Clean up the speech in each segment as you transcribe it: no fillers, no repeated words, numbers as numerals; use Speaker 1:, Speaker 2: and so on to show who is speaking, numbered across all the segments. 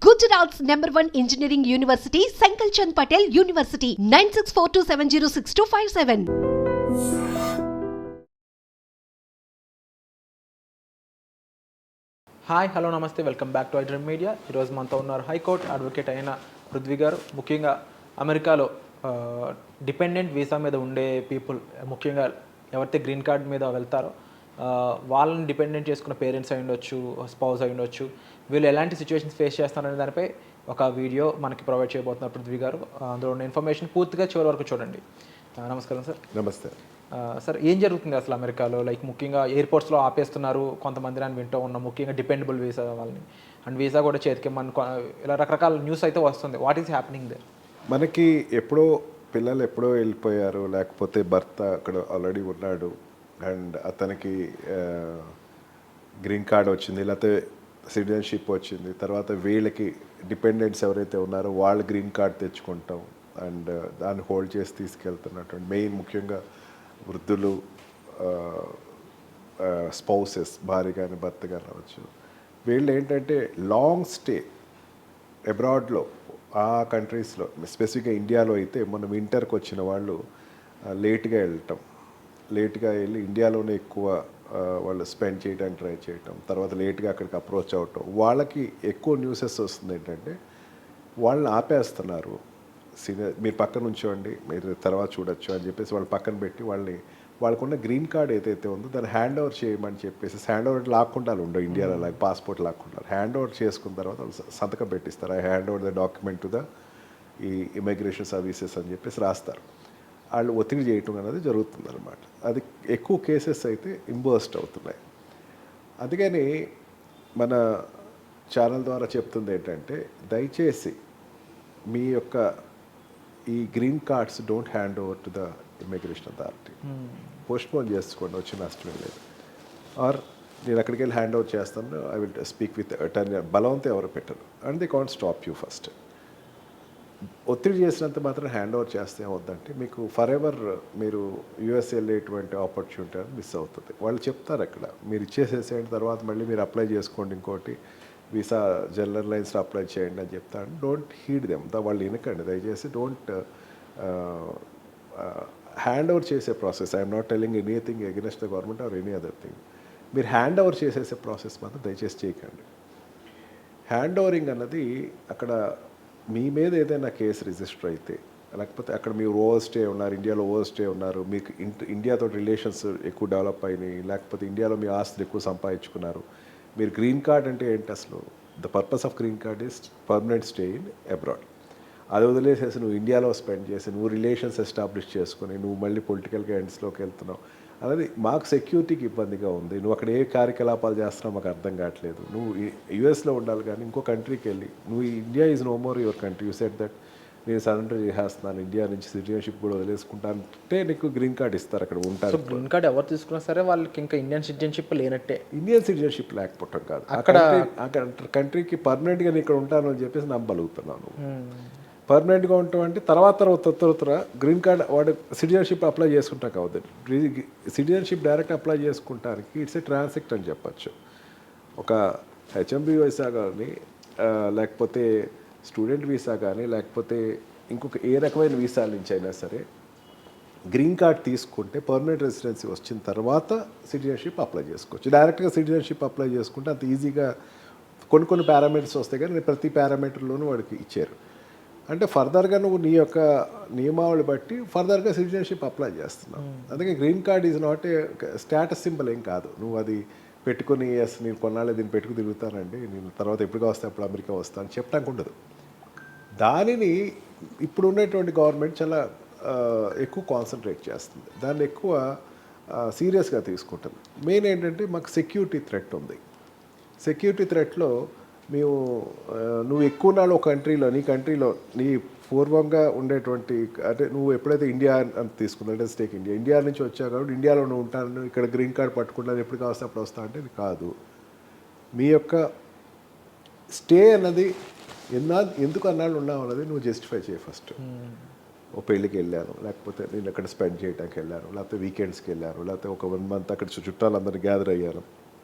Speaker 1: Gujarat's #1 engineering university, Sankalchand Patel University, 9642706257.
Speaker 2: Hi hello namaste welcome back to iDream media. ఈరోజు మనతో ఉన్నారు high court advocate అయిన పృథ్వీ గారు. ముఖ్యంగా అమెరికాలో డిపెండెంట్ వీసా మీద ఉండే పీపుల్, ముఖ్యంగా ఎవరైతే గ్రీన్ కార్డ్ మీద వెళ్తారో వాళ్ళని డిపెండెంట్ చేసుకున్న పేరెంట్స్ అయి ఉండొచ్చు, స్పౌస్ అయి ఉండొచ్చు, వీళ్ళు ఎలాంటి సిచ్యువేషన్స్ ఫేస్ చేస్తున్నారనే దానిపై ఒక వీడియో మనకి ప్రొవైడ్ చేయబోతున్నారు పృథ్వీ గారు. అందులో ఉన్న ఇన్ఫర్మేషన్ పూర్తిగా చివరి వరకు చూడండి. నమస్కారం సార్.
Speaker 3: నమస్తే
Speaker 2: సార్, ఏం జరుగుతుంది అసలు అమెరికాలో? లైక్ ముఖ్యంగా ఎయిర్పోర్ట్స్లో ఆపేస్తున్నారు కొంతమంది, అని వింటూ ఉన్నాం, ముఖ్యంగా డిపెండబుల్ వీసా వాళ్ళని, అండ్ వీసా కూడా చేతికి మన ఇలా రకరకాల న్యూస్ అయితే వస్తుంది. What is happening there?
Speaker 3: మనకి ఎప్పుడో పిల్లలు ఎప్పుడో వెళ్ళిపోయారు, లేకపోతే భర్త అక్కడ ఆల్రెడీ ఉన్నాడు అండ్ అతనికి గ్రీన్ కార్డ్ వచ్చింది, లేకపోతే సిటిజన్షిప్ వచ్చింది, తర్వాత వీళ్ళకి డిపెండెంట్స్ ఎవరైతే ఉన్నారో వాళ్ళు గ్రీన్ కార్డ్ తెచ్చుకుంటాం అండ్ దాన్ని హోల్డ్ చేసి తీసుకెళ్తున్నటువంటి మెయిన్ ముఖ్యంగా వృద్ధులు, స్పౌసెస్, భార్య కానీ భర్త కానీ అవ్వచ్చు. వీళ్ళు ఏంటంటే లాంగ్ స్టే అబ్రాడ్లో ఆ కంట్రీస్లో, స్పెసిఫిక్గా ఇండియాలో అయితే మొన్న వింటర్కి వచ్చిన వాళ్ళు లేట్గా వెళ్ళి ఇండియాలోనే ఎక్కువ వాళ్ళు స్పెండ్ చేయడానికి ట్రై చేయటం, తర్వాత లేట్గా అక్కడికి అప్రోచ్ అవ్వటం, వాళ్ళకి ఎక్కువ న్యూసెస్ వస్తుంది ఏంటంటే వాళ్ళని ఆపేస్తున్నారు. మీరు పక్కన ఉంచోండి, మీరు తర్వాత చూడొచ్చు అని చెప్పేసి వాళ్ళు పక్కన పెట్టి వాళ్ళకున్న గ్రీన్ కార్డ్ ఏదైతే ఉందో దాన్ని హ్యాండ్ ఓవర్ చేయమని చెప్పేసి, హ్యాండ్ ఓవర్ లాక్కుండా ఉండవు ఇండియాలో లాగా పాస్పోర్ట్ లాక్కుంటారు. హ్యాండ్ ఓవర్ చేసుకున్న తర్వాత వాళ్ళు సంతకం పెట్టిస్తారు. I hand over the document to the ఈ ఇమిగ్రేషన్ సర్వీసెస్ అని చెప్పేసి రాస్తారు. వాళ్ళు ఒత్తిడి చేయటం అనేది జరుగుతుందన్నమాట. అది ఎక్కువ కేసెస్ అయితే ఇంబర్స్ట్ అవుతున్నాయి. అందుకని మన ఛానల్ ద్వారా చెప్తుంది ఏంటంటే, దయచేసి మీ యొక్క ఈ green cards don't hand over to the immigration authority. Postpone చేసుకోండి, వచ్చి నష్టం లేదు. ఆర్ నేను అక్కడికి వెళ్ళి హ్యాండ్ ఓవర్ చేస్తాను, I will speak with attorney. బలవంతం ఎవరు పెట్టరు and they can't stop you. First ఒత్తిడి చేసినంత మాత్రం హ్యాండ్ ఓవర్ చేస్తే ఏమవుద్దంటే మీకు ఫర్ ఎవర్ మీరు యూఎస్ వెళ్ళేటువంటి ఆపర్చునిటీ అని మిస్ అవుతుంది. వాళ్ళు చెప్తారు అక్కడ, మీరు ఇచ్చేసేసేయండి, తర్వాత మళ్ళీ మీరు అప్లై చేసుకోండి, ఇంకోటి వీసా జనరల్ లైన్స్లో అప్లై చేయండి అని చెప్తాను. Don't heed them. వాళ్ళు వినకండి దయచేసి. డోంట్ హ్యాండ్ ఓవర్ చేసే process, I'm not telling anything against the government or any other thing. మీరు హ్యాండ్ ఓవర్ చేసేసే ప్రాసెస్ మాత్రం దయచేసి చేయకండి. హ్యాండ్ ఓవరింగ్ అన్నది అక్కడ మీ మీద ఏదైనా కేసు రిజిస్టర్ అయితే, లేకపోతే అక్కడ మీరు ఓవర్ స్టే ఉన్నారు, ఇండియాలో ఓవర్ స్టే ఉన్నారు, మీకు ఇండియాతో రిలేషన్స్ ఎక్కువ డెవలప్ అయినాయి, లేకపోతే ఇండియాలో మీ ఆస్తులు ఎక్కువ సంపాదించుకున్నారు, మీరు గ్రీన్ కార్డ్ అంటే ఏంటి అసలు? The purpose of green card is permanent stay in abroad. అది వదిలేసేసి నువ్వు ఇండియాలో స్పెండ్ చేసి నువ్వు రిలేషన్స్ ఎస్టాబ్లిష్ చేసుకుని నువ్వు మళ్ళీ పొలిటికల్గా ఎండ్స్లోకి వెళ్తున్నావు అనేది మాకు సెక్యూరిటీకి ఇబ్బందిగా ఉంది. నువ్వు అక్కడ ఏ కార్యకలాపాలు చేస్తున్నావు మాకు అర్థం కావట్లేదు. నువ్వు యూఎస్లో ఉండాలి కానీ ఇంకో కంట్రీకి వెళ్ళి నువ్వు India is no more your country, you said that నేను సరెండర్ చేసేస్తున్నాను, ఇండియా నుంచి సిటిజన్షిప్ కూడా వదిలేసుకుంటాను అంటే నీకు గ్రీన్ కార్డ్ ఇస్తారు. అక్కడ ఉంటారు.
Speaker 2: గ్రీన్ కార్డ్ ఎవరు తీసుకున్నా సరే వాళ్ళకి ఇంకా ఇండియన్ సిటిజన్షిప్ లేనట్టే.
Speaker 3: ఇండియన్ సిటిజన్షిప్ లేకపోవటం కాదు, అక్కడ కంట్రీకి పర్మనెంట్గా నేను ఇక్కడ ఉంటాను అని చెప్పేసి నమ్మగలుగుతున్నాను. పర్మనెంట్గా ఉంటాం అంటే తర్వాత గ్రీన్ కార్డ్ వాడు సిటిజన్షిప్ అప్లై చేసుకుంటాం కావద్దు. సిటిజన్షిప్ డైరెక్ట్ అప్లై చేసుకుంటానికి ఇట్స్ ఏ ట్రాన్సాక్ట్ అని చెప్పచ్చు. ఒక హెచ్ఎంబీ వీసా కానీ, లేకపోతే స్టూడెంట్ వీసా కానీ, లేకపోతే ఇంకొక ఏ రకమైన వీసాల నుంచి అయినా సరే గ్రీన్ కార్డ్ తీసుకుంటే పర్మనెంట్ రెసిడెన్సీ వచ్చిన తర్వాత సిటిజన్షిప్ అప్లై చేసుకోవచ్చు. డైరెక్ట్గా సిటిజన్షిప్ అప్లై చేసుకుంటే అంత ఈజీగా కొన్ని పారామీటర్స్ వస్తాయి కానీ ప్రతి పారామీటర్లోనూ వాడికి ఇచ్చారు. అంటే ఫర్దర్గా నువ్వు నీ యొక్క నియమావళి బట్టి ఫర్దర్గా సిటిజన్షిప్ అప్లై చేస్తున్నావు. అందుకే green card is not a status symbol ఏం కాదు. నువ్వు అది పెట్టుకుని ఎస్ నేను కొన్నాళ్ళు దీన్ని పెట్టుకుని తిరుగుతానండి, నేను తర్వాత ఎప్పుడుగా వస్తే అప్పుడు అమెరికా వస్తాను చెప్పడానికి ఉండదు. దానిని ఇప్పుడు ఉన్నటువంటి గవర్నమెంట్ చాలా ఎక్కువ కాన్సన్ట్రేట్ చేస్తుంది, దాన్ని ఎక్కువ సీరియస్గా తీసుకుంటుంది. మెయిన్ ఏంటంటే మాకు సెక్యూరిటీ థ్రెట్ ఉంది. సెక్యూరిటీ థ్రెట్లో నువ్వు ఎక్కువ నాడు ఒక నీ కంట్రీలో నీ పూర్వంగా ఉండేటువంటి, అంటే నువ్వు ఎప్పుడైతే ఇండియా అని తీసుకున్నా, అంటే స్టేక్ ఇండియా నుంచి వచ్చావు కాబట్టి ఇండియాలో నువ్వు ఉంటాను, ఇక్కడ గ్రీన్ కార్డ్ పట్టుకుంటాను, ఎప్పుడు కావస్తే అప్పుడు వస్తా అంటే ఇది కాదు. మీ యొక్క స్టే అన్నది ఎందుకు అన్నాళ్ళు ఉన్నావు అన్నది నువ్వు జస్టిఫై చేయి ఫస్ట్. ఓ పెళ్ళికి వెళ్ళాను, లేకపోతే నేను అక్కడ స్పెండ్ చేయడానికి వెళ్ళాను, లేకపోతే వీకెండ్స్కి వెళ్ళాను, లేకపోతే ఒక 1 month అక్కడ చుట్టాలందరూ గ్యాదర్ అయ్యాను,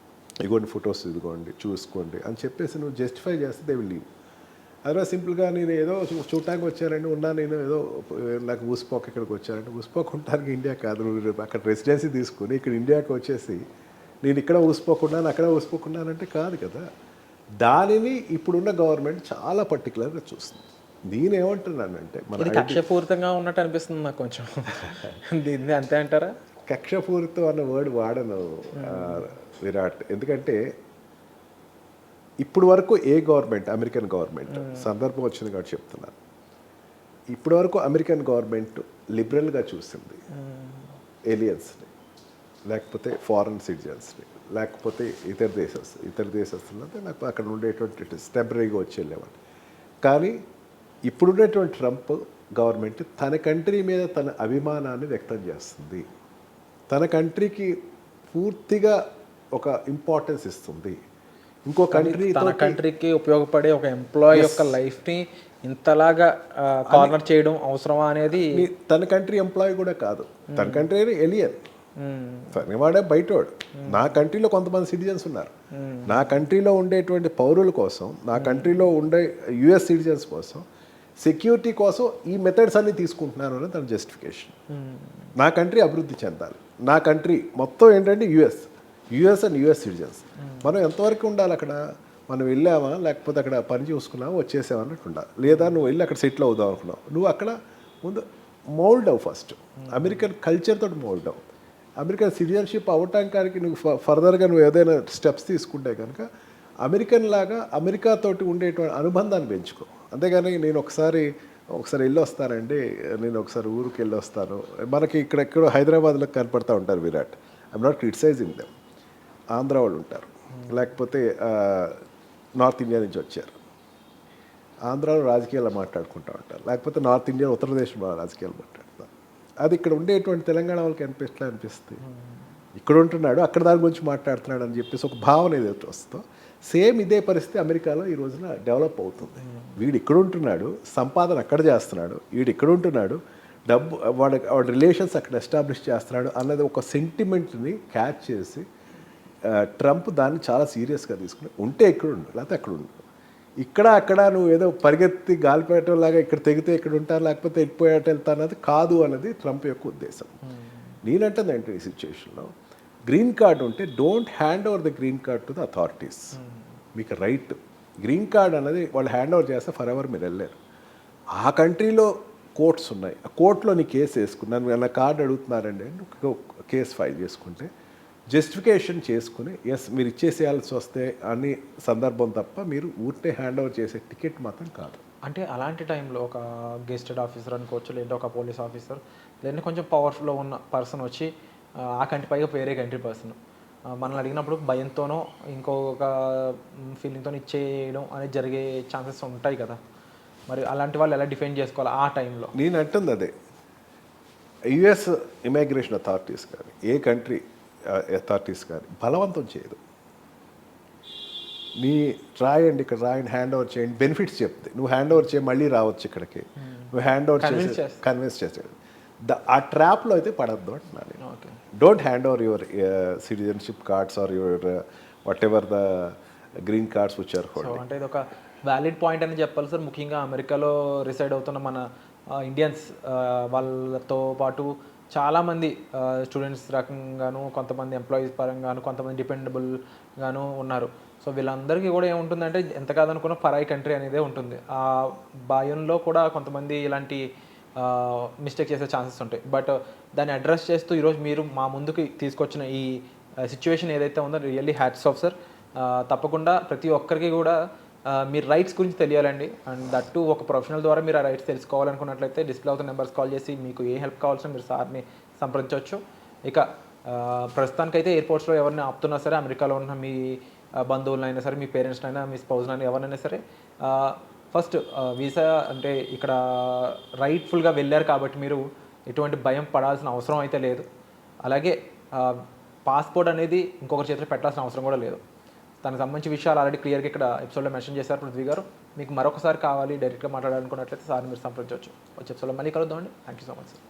Speaker 3: ఇదిగోండి ఫొటోస్ ఇదిగోండి చూసుకోండి అని చెప్పేసి నువ్వు జస్టిఫై చేస్తే దే విల్ లీవ్. అదే సింపుల్గా నేను ఏదో చూడటానికి వచ్చానండి ఉన్నా, నేను ఏదో నాకు ఊసిపోక ఇక్కడికి వచ్చానంటే ఊసిపోకుంటానికి ఇండియా కాదు, నువ్వు అక్కడ రెసిడెన్సీ తీసుకుని ఇక్కడ ఇండియాకి వచ్చేసి నేను ఇక్కడ ఊసిపోకున్నాను అక్కడ ఊసిపోకున్నానంటే కాదు కదా. దానిని ఇప్పుడున్న గవర్నమెంట్ చాలా పర్టికులర్గా చూస్తుంది. నేనేమంటున్నానంటే
Speaker 2: ఇది కక్షపూరితంగా ఉన్నట్టు అనిపిస్తుంది నాకు కొంచెం. దీన్ని అంతే అంటారా?
Speaker 3: కక్షపూరితం అన్న వర్డ్ వాడను విరాట్, ఎందుకంటే ఇప్పుడు వరకు ఏ గవర్నమెంట్, అమెరికన్ గవర్నమెంట్ సందర్భం వచ్చింది కాబట్టి చెప్తున్నాను, ఇప్పటి వరకు అమెరికన్ గవర్నమెంట్ లిబరల్గా చూసింది ఏలియన్స్ని, లేకపోతే ఫారెన్ సిటిజన్స్ని, లేకపోతే ఇతర దేశస్తులు లేకపోతే అక్కడ ఉండేటువంటి టెంపరీగా వచ్చి వెళ్ళేవాళ్ళు. కానీ ఇప్పుడున్నటువంటి ట్రంప్ గవర్నమెంట్ తన కంట్రీ మీద తన అభిమానాన్ని వ్యక్తం చేస్తుంది, తన కంట్రీకి పూర్తిగా ఒక ఇంపార్టెన్స్ ఇస్తుంది. ఇంకో
Speaker 2: కంట్రీకి ఉపయోగపడే ఒక ఎంప్లాయీ యొక్క లైఫ్ని ఇంతలాగా కార్నర్ చేయడం అవసరమా అనేది.
Speaker 3: తన కంట్రీ ఎంప్లాయీ కూడా కాదు, తన కంట్రీ ఎలియన్, తనవాడే బయటవాడు. నా కంట్రీలో కొంతమంది సిటిజన్స్ ఉన్నారు, నా కంట్రీలో ఉండేటువంటి పౌరుల కోసం, నా కంట్రీలో ఉండే యుఎస్ సిటిజన్స్ కోసం, సెక్యూరిటీ కోసం ఈ మెథడ్స్ అన్ని తీసుకుంటున్నాను అని తన జస్టిఫికేషన్. నా కంట్రీ అభివృద్ధి చెందాలి, నా కంట్రీ మొత్తం ఏంటంటే యుఎస్ అండ్ యుఎస్ సిటిజన్స్. మనం ఎంతవరకు ఉండాలి అక్కడ? మనం వెళ్ళామా, లేకపోతే అక్కడ పని చూసుకున్నామా, వచ్చేసామా అన్నట్టు ఉండాలి. లేదా నువ్వు వెళ్ళి అక్కడ సెటిల్ అవుదాం అనుకున్నావు, నువ్వు అక్కడ ముందు మోల్డ్ అవ్వు, ఫస్ట్ అమెరికన్ కల్చర్ తోటి మోల్డ్ అవ్వు. అమెరికన్ సిటిజన్షిప్ అవ్వటానికి నువ్వు ఫర్దర్గా నువ్వు ఏదైనా స్టెప్స్ తీసుకుంటే కనుక అమెరికన్ లాగా అమెరికాతోటి ఉండేటువంటి అనుబంధాన్ని పెంచుకో. అంతేగాని నేను ఒకసారి వెళ్ళి వస్తానండి, నేను ఒకసారి ఊరికి వెళ్ళి వస్తాను. మనకి ఇక్కడెక్కడో హైదరాబాద్లో కనపడతా ఉంటారు Virat, I'm not criticising them. Andhra వాళ్ళు ఉంటారు, లేకపోతే నార్త్ ఇండియా నుంచి వచ్చారు, ఆంధ్రాలో రాజకీయాలు మాట్లాడుకుంటూ ఉంటారు, లేకపోతే నార్త్ ఇండియా ఉత్తరప్రదేశ్లో రాజకీయాలు మాట్లాడతారు. అది ఇక్కడ ఉండేటువంటి తెలంగాణ వాళ్ళకి అనిపిస్తుంది, ఇక్కడ ఉంటున్నాడు అక్కడ దాని గురించి మాట్లాడుతున్నాడు అని చెప్పేసి ఒక భావన ఏదైతే వస్తుందో, సేమ్ ఇదే పరిస్థితి అమెరికాలో ఈ రోజున డెవలప్ అవుతుంది. వీడు ఇక్కడ ఉంటున్నాడు, సంపాదన అక్కడ చేస్తున్నాడు, వీడు ఇక్కడ ఉంటున్నాడు, డబ్బు వాడి రిలేషన్స్ అక్కడ ఎస్టాబ్లిష్ చేస్తున్నాడు అన్నది ఒక సెంటిమెంట్ని క్యాచ్ చేసి ట్రంప్ దాన్ని చాలా సీరియస్గా తీసుకుని ఉంటే ఇక్కడ ఉండు, లేకపోతే అక్కడ ఉండు. ఇక్కడ అక్కడ నువ్వు ఏదో పరిగెత్తి గాలిపేటలాగా ఇక్కడ తెగితే ఇక్కడ ఉంటారు, లేకపోతే వెళ్ళిపోయేట వెళ్తా అన్నది కాదు అన్నది ట్రంప్ యొక్క ఉద్దేశం. నేనంటుందంటే ఈ సిచ్యువేషన్లో గ్రీన్ కార్డ్ ఉంటే don't hand over the green card to the authorities. మీకు రైట్, గ్రీన్ కార్డ్ అన్నది వాళ్ళు హ్యాండ్ ఓవర్ చేస్తే ఫర్ ఎవర్ మీరు వెళ్ళారు. ఆ కంట్రీలో కోర్ట్స్ ఉన్నాయి, ఆ కోర్టులో నీ కేసు వేసుకున్నాను, నా కార్డు అడుగుతున్నారండి, కేసు ఫైల్ చేసుకుంటే జస్టిఫికేషన్ చేసుకుని ఎస్ మీరు ఇచ్చేసేయాల్సి వస్తే అన్ని సందర్భం తప్ప మీరు ఊరికే హ్యాండ్ ఓవర్ చేసే టికెట్ మాత్రం కాదు.
Speaker 2: అంటే అలాంటి టైంలో ఒక గెస్టెడ్ ఆఫీసర్ అనుకోవచ్చు, లేదా ఒక పోలీస్ ఆఫీసర్, లేదా కొంచెం పవర్ఫుల్లో ఉన్న పర్సన్ వచ్చి ఆ కంట్రీ పైగా వేరే కంట్రీ పర్సన్ మనల్ని అడిగినప్పుడు భయంతోనో ఇంకొక ఫీలింగ్తో ఇచ్చేయడం అనేది జరిగే ఛాన్సెస్ ఉంటాయి కదా. మరి అలాంటి వాళ్ళు ఎలా డిఫెండ్ చేసుకోవాలి ఆ టైంలో?
Speaker 3: నేను అంటుంది అదే, యుఎస్ ఇమిగ్రేషన్ అథారిటీస్ కానీ ఏ కంట్రీ అథారిటీస్ కానీ బలవంతం చేయదు. నీ రాయండి, ఇక్కడ రాయండి, హ్యాండ్ ఓవర్ చేయండి, బెనిఫిట్స్ చెప్తే నువ్వు హ్యాండ్ ఓవర్ చేయి, మళ్ళీ రావచ్చు ఇక్కడికి, నువ్వు హ్యాండ్ ఓవర్ చేసి కన్విన్స్ చేసేది. ఆ ట్రాప్లో అయితే పడద్దు అంటున్నాను నేను. Don't hand over your citizenship cards or your whatever the green cards which are holding.
Speaker 2: అంటే ఇది ఒక వ్యాలిడ్ పాయింట్ అని చెప్పాలి సార్. ముఖ్యంగా అమెరికాలో రిసైడ్ అవుతున్న మన ఇండియన్స్ వాళ్ళతో పాటు చాలామంది స్టూడెంట్స్ రకంగాను, కొంతమంది ఎంప్లాయీస్ పరంగాను, కొంతమంది డిపెండబుల్గాను ఉన్నారు. సో వీళ్ళందరికీ కూడా ఏముంటుందంటే ఎంత కాదనుకున్న పరాయి కంట్రీ అనేదే ఉంటుంది. ఆ భయంలో కూడా కొంతమంది ఇలాంటి మిస్టేక్ చేసే ఛాన్సెస్ ఉంటాయి. బట్ దాన్ని అడ్రస్ చేస్తూ ఈరోజు మీరు మా ముందుకు తీసుకొచ్చిన ఈ సిచ్యువేషన్ ఏదైతే ఉందో రియల్లీ హ్యాట్స్ ఆఫ్ సార్. తప్పకుండా ప్రతి ఒక్కరికి కూడా మీ రైట్స్ గురించి తెలియాలండి. అండ్ దట్టు ఒక ప్రొఫెషనల్ ద్వారా మీరు ఆ రైట్స్ తెలుసుకోవాలనుకున్నట్లయితే డిస్ప్లే అవుతున్న నెంబర్స్ కాల్ చేసి మీకు ఏ హెల్ప్ కావాల్సిన మీరు సార్ని సంప్రదించవచ్చు. ఇక ప్రస్తుతానికైతే ఎయిర్పోర్ట్స్లో ఎవరిని ఆపుతున్నా సరే, అమెరికాలో ఉన్న మీ బంధువులైనా సరే, మీ పేరెంట్స్నైనా, మీ స్పౌజ్నైనా, ఎవరైనా సరే ఫస్ట్ వీసా అంటే ఇక్కడ రైట్ఫుల్గా వెళ్ళారు కాబట్టి మీరు ఎటువంటి భయం పడాల్సిన అవసరం అయితే లేదు. అలాగే పాస్పోర్ట్ అనేది ఇంకొకరి చేతిలో పెట్టాల్సిన అవసరం కూడా లేదు. దానికి సంబంధించి విషయాలు ఆల్రెడీ క్లియర్గా ఇక్కడ ఎపిసోడ్లో మెన్షన్ చేశారు పృథ్వీ గారు. మీకు మరొకసారి కావాలి డైరెక్ట్గా మాట్లాడాలనుకున్నట్లయితే సార్ని మీరు సంప్రదించవచ్చు. వచ్చే ఎపిసోడ్లో మళ్ళీ కలుద్దామండి. Thank you so much sir.